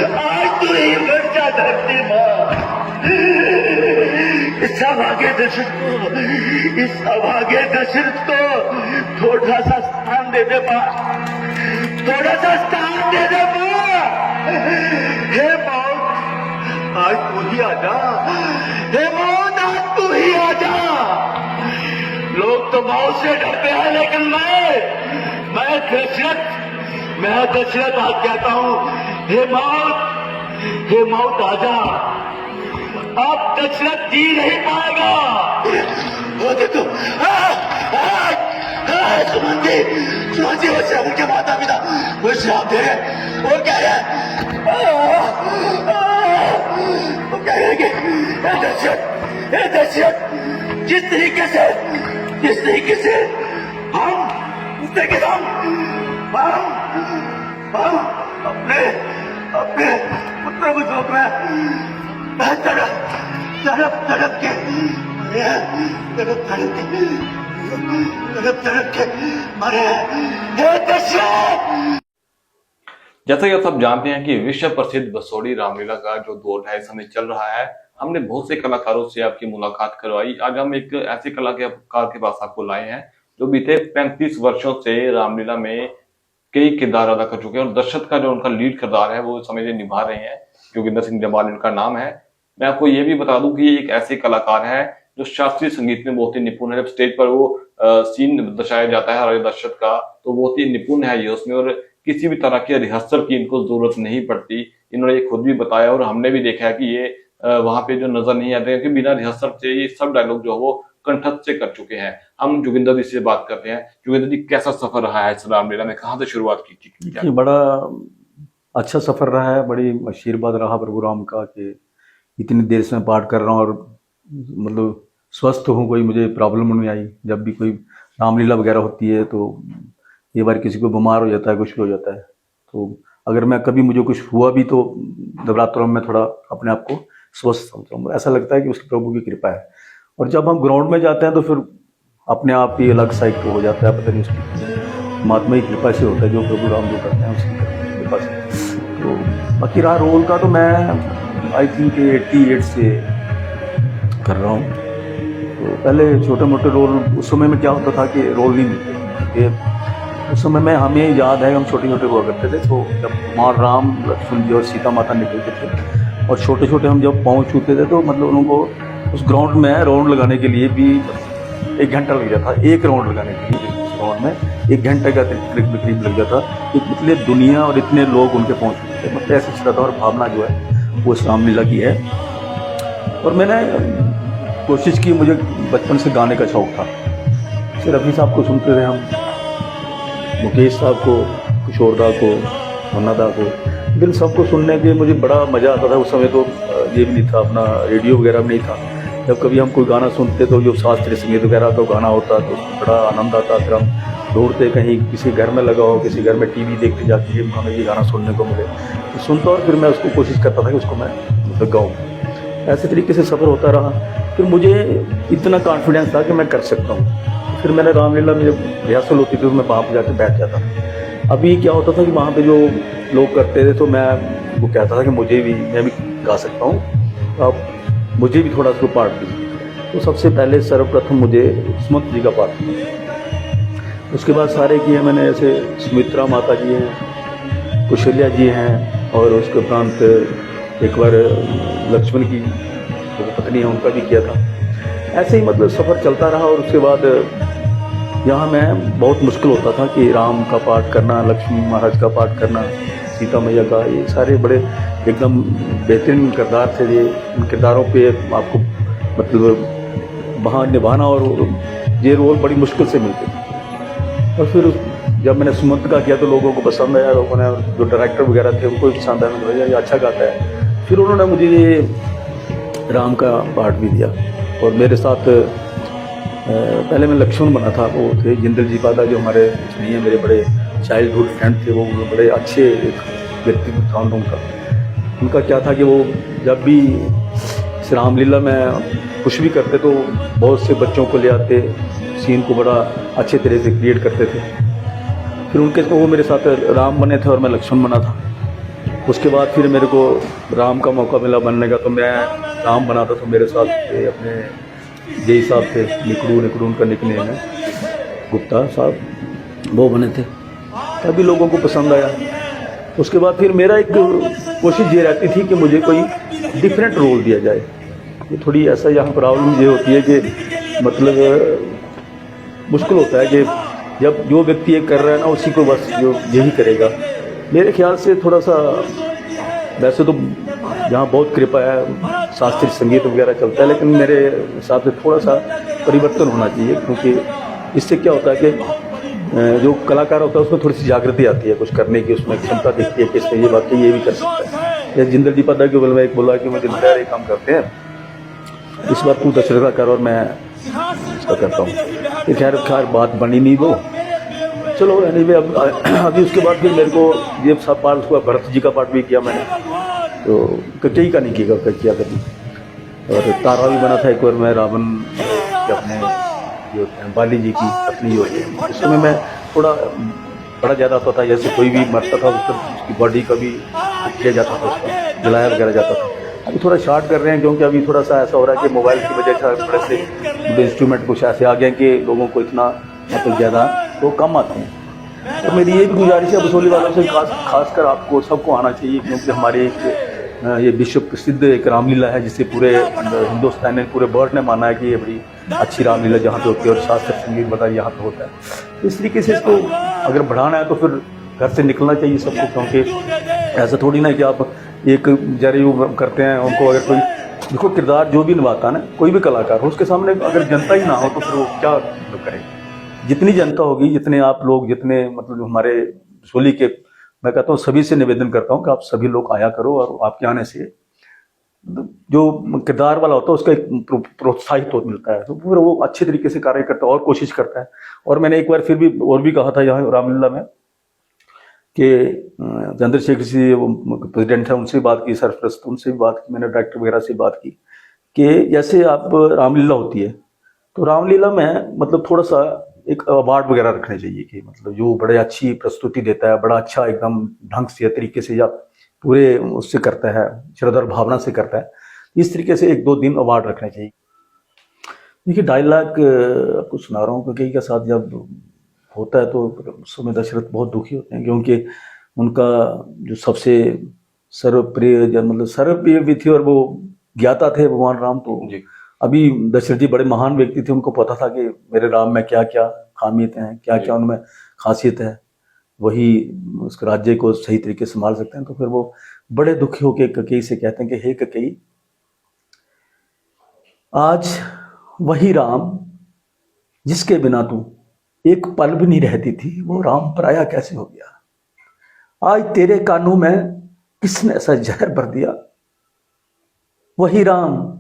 आज तू ही बच्चा धरती माँ। इस अभागे दशरथ को थोड़ा सा स्थान दे दे माँ, थोड़ा सा स्थान दे दे माँ। हे मौत, आज तू ही आजा। हे मौत, आज तू ही आजा। लोग तो मौत से डरते हैं, लेकिन मैं दशरथ आज कहता हूँ, हे मौत आजा। अब दशरथ जी नहीं पाएगा। वो देखो, सुमंती वो श्रावण के माता पिता वो श्राप दे रहे। वो कह रहे कि हे दशरथ, जिस तरीके से हम अपने पुत्र को रोक रहे हैं, तड़प के मरे। हे दशरथ। जैसा कि आप सब जानते हैं कि विश्व प्रसिद्ध बसोड़ी रामलीला का जो दौर है इस समय चल रहा है, हमने बहुत से कलाकारों से आपकी मुलाकात करवाई। आज हम एक ऐसे कलाकार के पास आपको लाए हैं जो बीते 35 वर्षों से रामलीला में कई किरदार अदा कर चुके हैं और दशरथ का जो उनका लीड किरदार है वो इस समय निभा रहे हैं। जोगिंदर सिंह जम्वाल इनका नाम है। मैं आपको ये भी बता दूं कि ये एक ऐसे कलाकार है जो शास्त्रीय संगीत में बहुत ही निपुण है। जब स्टेज पर वो सीन दर्शाया जाता है राजा दशरथ का तो बहुत ही निपुण है ये उसमें, और किसी भी तरह के रिहर्सल की इनको जरूरत नहीं पड़ती। इन्होंने ये खुद भी बताया और हमने भी देखा है कि ये वहां पे जो नजर नहीं आते क्योंकि बिना रिहर्सल से ये सब डायलॉग जो है वो कंठस्थ से कर चुके हैं। हम जोगिंदर जी से बात करते हैं। जोगिंदर जी, कैसा सफर रहा है इस रामलीला में, कहाँ से शुरुआत की थी? बड़ा अच्छा सफर रहा है, बड़ी आशीर्वाद रहा प्रभु राम का कि इतनी देर से मैं पाठ कर रहा हूँ और मतलब स्वस्थ हूँ, कोई मुझे प्रॉब्लम नहीं आई। जब भी कोई रामलीला वगैरह होती है तो ये बार किसी को बीमार हो जाता है, कुछ भी हो जाता है, तो अगर मैं कभी मुझे कुछ हुआ भी तो नवरात्रों में थोड़ा अपने आप को स्वस्थ समझता हूँ। ऐसा लगता है कि उसकी प्रभु की कृपा है। और जब हम ग्राउंड में जाते हैं तो फिर अपने आप ही अलग साइड हो जाता है, पता नहीं उसकी महात्मा की कृपा से होता है, जो प्रभु राम जो करते हैं उसकी कृपा से। तो बाकी रहा रोल का तो मैं आई थिंक 88 से कर रहा हूँ। तो पहले छोटे मोटे रोल, उस समय में क्या होता था कि रोल नहीं मिलते। उस समय में हमें याद है हम छोटे छोटे हुआ करते थे, तो जब माँ राम लक्ष्मण जी और सीता माता निकलते थे और छोटे छोटे हम जब पहुँच चुके थे तो मतलब उनको उस ग्राउंड में राउंड लगाने के लिए भी 1 घंटा लग जाता था। एक राउंड लगाने के लिए ग्राउंड में 1 घंटे का करीब लग जाता। इतनी दुनिया और इतने लोग उनके पहुँच चुके थे, मतलब ऐसे चलता था। और भावना जो है वो रामलीला की है। और मैंने कोशिश की, मुझे बचपन से गाने का शौक था। फिर रफ़ी साहब को सुनते थे हम, मुकेश साहब को, किशोर दा को, मुन्ना दा को, लेकिन सबको सुनने के मुझे बड़ा मज़ा आता था। उस समय तो ये भी नहीं था, अपना रेडियो वगैरह भी नहीं था। जब कभी हम कोई गाना सुनते तो जो शास्त्रीय संगीत वगैरह का गाना होता तो उसमें बड़ा आनंद आता। फिर हम ढूंढते कहीं किसी घर में लगा हो, किसी घर में टीवी देखते जाके ये हमें ये गाना सुनने को मिले तो सुनता, और फिर मैं उसको कोशिश करता था कि उसको मैं मतलब गाऊँ। ऐसे तरीके से सफ़र होता रहा। फिर मुझे इतना कॉन्फिडेंस था कि मैं कर सकता हूँ। फिर मैंने रामलीला में जब रिहर्सल होती थी तो मैं वहाँ पर जाकर बैठ जाता। अभी क्या होता था कि वहाँ पे जो लोग करते थे तो मैं वो कहता था कि मैं भी गा सकता हूँ, अब मुझे भी थोड़ा उसको पार्ट दीजिए। तो सबसे पहले सर्वप्रथम मुझे सुमंत जी का पार्ट दिया। उसके बाद सारे किए मैंने, ऐसे सुमित्रा माता जी हैं, कुशल्या जी हैं, और उसके उपरांत एक बार लक्ष्मण की जो पत्नी है उनका भी किया था। ऐसे ही मतलब सफ़र चलता रहा। और उसके बाद यहाँ मैं बहुत मुश्किल होता था कि राम का पाठ करना, लक्ष्मी महाराज का पाठ करना, सीता मैया का, ये सारे बड़े एकदम बेहतरीन किरदार थे। ये इन किरदारों पे आपको मतलब वहाँ निभाना और ये रोल बड़ी मुश्किल से मिलते थे। और फिर जब मैंने सुमंत का किया तो लोगों को पसंद आया, लोगों ने, जो डायरेक्टर वगैरह थे उनको भी पसंद आया, मुझे ये अच्छा गाता है। फिर उन्होंने मुझे ये राम का पार्ट भी दिया। और मेरे साथ पहले मैं लक्ष्मण बना था, वो थे जिंदल जी पादा, जो हमारे नहीं है, मेरे बड़े चाइल्डहुड फ्रेंड थे। वो बड़े अच्छे एक व्यक्तित्व था उनका क्या था कि वो जब भी इस रामलीला में कुछ भी करते तो बहुत से बच्चों को ले आते, सीन को बड़ा अच्छे तरह से क्रिएट करते थे। फिर उनके वो मेरे साथ राम बने थे और मैं लक्ष्मण बना था। उसके बाद फिर मेरे को राम का मौका मिला बनने का, तो मैं राम बना था। तो मेरे साथ थे अपने जय साहब थे, निकड़ू उनका निकनेम है, गुप्ता साहब, वो बने थे। तभी लोगों को पसंद आया। उसके बाद फिर मेरा एक कोशिश ये रहती थी कि मुझे कोई डिफरेंट रोल दिया जाए। ये थोड़ी ऐसा यहाँ प्रॉब्लम ये होती है कि मतलब मुश्किल होता है कि जब जो व्यक्ति ये कर रहा है ना, उसी को बस जो यही करेगा। मेरे ख्याल से थोड़ा सा, वैसे तो यहाँ बहुत कृपा है, शास्त्रीय संगीत वगैरह चलता है, लेकिन मेरे हिसाब से थोड़ा सा परिवर्तन होना चाहिए, क्योंकि इससे क्या होता है कि जो कलाकार होता है उसमें थोड़ी सी जागृति आती है कुछ करने की, उसमें क्षमता दिखती है कि इसमें ये वाकई ये भी कर सकता है। या जिंदल जी पता क्यों एक बोला कि मुझे ये काम करते हैं, इस बार तू दशरथा कर और मैं इसका करता हूँ। ये खैर बात बनी नहीं वो, चलो एनीवे। अब अभी उसके बाद फिर मेरे को ये सब पार्ट, उसका भरत जी का पार्ट भी किया मैंने, तो कई का नहीं किया कभी। और तारा भी बना था एक बार मैं, रावण के अपने ये होते हैं बाली जी की पत्नी होती है, उस समय मैं थोड़ा बड़ा ज़्यादा होता था, जैसे कोई भी मरता था उसकी बॉडी का भी किया जाता था, उसका जलाया वगैरह जाता था। अभी थोड़ा शार्ट कर रहे हैं, क्योंकि अभी थोड़ा सा ऐसा हो रहा है कि मोबाइल की वजह से थोड़े से इंस्ट्रूमेंट कुछ ऐसे आ गए कि लोगों को इतना मतलब ज़्यादा तो कम आते हैं। तो मेरी ये भी गुजारिश है बसोली वालों से, खासकर आपको सबको आना चाहिए, क्योंकि हमारे ये विश्व प्रसिद्ध एक रामलीला है, जिसे पूरे हिंदुस्तान ने, पूरे वर्ल्ड ने माना है कि ये बड़ी अच्छी रामलीला जहाँ पे होती है, और शास्त्रीय संगीत बताइए यहाँ पे होता है। इस तरीके से इसको अगर बढ़ाना है तो फिर घर से निकलना चाहिए सबको, क्योंकि ऐसा थोड़ी ना कि आप एक जरिए करते हैं उनको। अगर कोई देखो किरदार जो भी निभाता है ना, कोई भी कलाकार हो, उसके सामने अगर जनता ही ना हो तो फिर वो क्या करे। जितनी जनता होगी, जितने आप लोग, जितने मतलब हमारे सोली के, मैं कहता हूँ सभी से निवेदन करता हूँ कि आप सभी लोग आया करो, और आपके आने से जो किरदार वाला होता है उसका एक प्रोत्साहित हो मिलता है, तो फिर वो अच्छे तरीके से कार्य करता है और कोशिश करता है। और मैंने एक बार फिर भी और भी कहा था यहाँ रामलीला में कि चंद्रशेखर जी वो प्रेसिडेंट है, उनसे बात की, सरप्रस्त उनसे भी बात की, मैंने डायरेक्टर वगैरह से बात की कि जैसे आप रामलीला होती है तो रामलीला में मतलब थोड़ा सा एक अवार्ड वगैरह रखने चाहिए कि मतलब जो बड़े अच्छी प्रस्तुति देता है, बड़ा अच्छा एकदम ढंग से तरीके से या पूरे उससे करता है, श्रद्धा और भावना से करता है, इस तरीके से 1-2 दिन अवार्ड रखने चाहिए। देखिए डायलॉग आपको सुना रहा हूँ, कई के साथ जब होता है तो उस समय दशरथ बहुत दुखी होते हैं, क्योंकि उनका जो सबसे सर्वप्रिय मतलब सर्वप्रिय भी थी और वो ज्ञाता थे भगवान राम। तो अभी दशरथ जी बड़े महान व्यक्ति थे, उनको पता था कि मेरे राम में क्या क्या खामियतें हैं, क्या क्या उनमें खासियत है, वही उसके राज्य को सही तरीके से संभाल सकते हैं। तो फिर वो बड़े दुखी होकर ककेई से कहते हैं कि हे ककेई, आज वही राम जिसके बिना तू एक पल भी नहीं रहती थी, वो राम पराया कैसे हो गया। आज तेरे कानों में किसने ऐसा जहर भर दिया। वही राम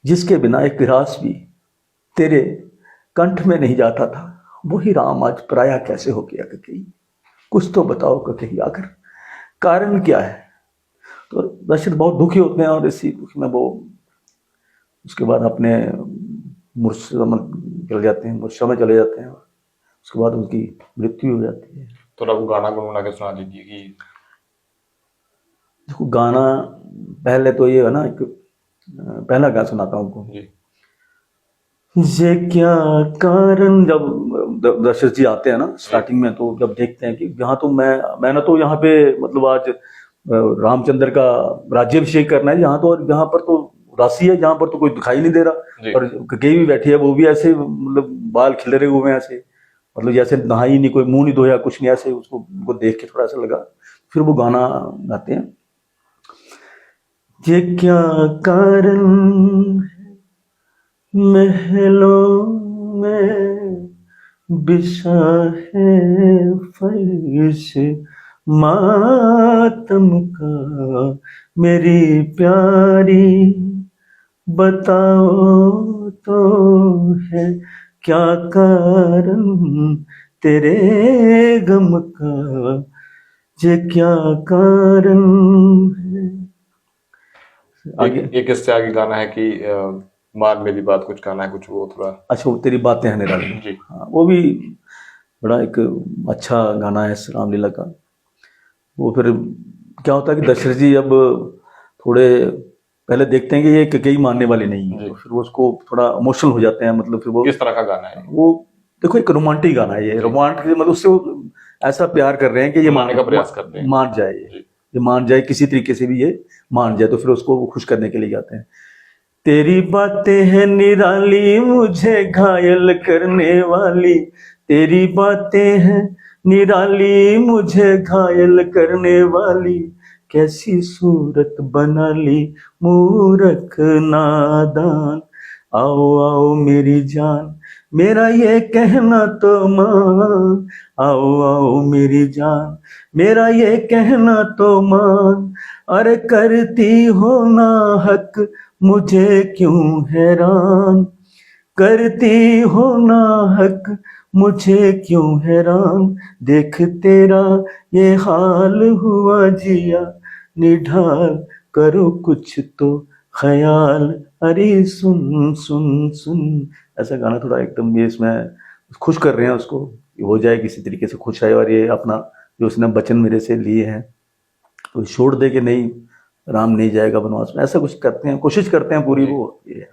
जिसके बिना एक रास भी तेरे कंठ में नहीं जाता था, वही राम आज पराया कैसे हो गया ककेई। कुछ तो बताओ ककेई, आखिर कारण क्या है। तो दशरथ बहुत दुखी होते हैं, और इसी दुख में वो उसके बाद अपने मूर्छा में चले जाते हैं, उसके बाद उनकी मृत्यु हो जाती है। तो आपको गाना गुनगुना के सुना दीजिए कि देखो गाना पहले तो ये है ना, एक पहला गाना सुनाता हूँ आपको। ये क्या कारण, जब दशरथ जी आते हैं ना स्टार्टिंग में, तो जब देखते हैं कि यहाँ तो मैंने तो यहाँ पे मतलब आज रामचंद्र का राज्याभिषेक करना है, यहाँ पर तो राशि है, जहाँ पर तो कोई दिखाई नहीं दे रहा, और ककेई भी बैठी है, वो भी ऐसे मतलब बाल खिलरे हुए हैं, ऐसे मतलब जैसे नहाई नहीं, कोई मुंह नहीं धोया, कुछ नहीं, ऐसे उसको देख के थोड़ा सा लगा। फिर वो गाना गाते हैं, ये क्या कारण महलों में बिछा है फर्श मातम का, मेरी प्यारी बताओ तो है क्या कारण तेरे गम का, ये क्या कारण है। एक इससे आगे गाना है कि मान मेरी बात, कुछ गाना है कुछ वो थोड़ा, अच्छा वो तेरी बातें हैं निराली जी, हाँ वो भी बड़ा एक अच्छा गाना है इस रामलीला का। वो फिर क्या होता है कि दशरथ जी अब थोड़े पहले देखते हैं कि ये कई मानने वाले नहीं है, जी। तो फिर वो उसको थोड़ा इमोशनल हो जाते हैं, मतलब फिर वो किस तरह का गाना है? वो देखो एक रोमांटिक गाना है ये, रोमांटिक मतलब उससे वो ऐसा प्यार कर रहे हैं कि ये मनाने का प्रयास करते हैं। मान जाए, जी। ये मान जाए किसी तरीके से भी, ये मान जाए, तो फिर उसको वो खुश करने के लिए गाते हैं। तेरी बातें हैं निराली मुझे घायल करने वाली, तेरी बातें हैं निराली मुझे घायल करने वाली, कैसी सूरत बना ली मूरख नादान, आओ आओ मेरी जान मेरा ये कहना तो मान, आओ आओ मेरी जान मेरा ये कहना तो मान, अरे करती हो ना हक मुझे क्यों हैरान, करती हो ना हक मुझे क्यों हैरान, देख तेरा ये हाल हुआ जिया निढाल, करो कुछ तो ख्याल, अरे सुन सुन सुन। ऐसा गाना थोड़ा एकदम ये इसमें खुश कर रहे हैं उसको, हो जाए किसी तरीके से खुश है, और ये अपना जो उसने वचन मेरे से लिए हैं तो छोड़ दे के नहीं, राम नहीं जाएगा वनवास में, ऐसा कुछ करते हैं, कोशिश करते हैं पूरी, जी। वो ये है।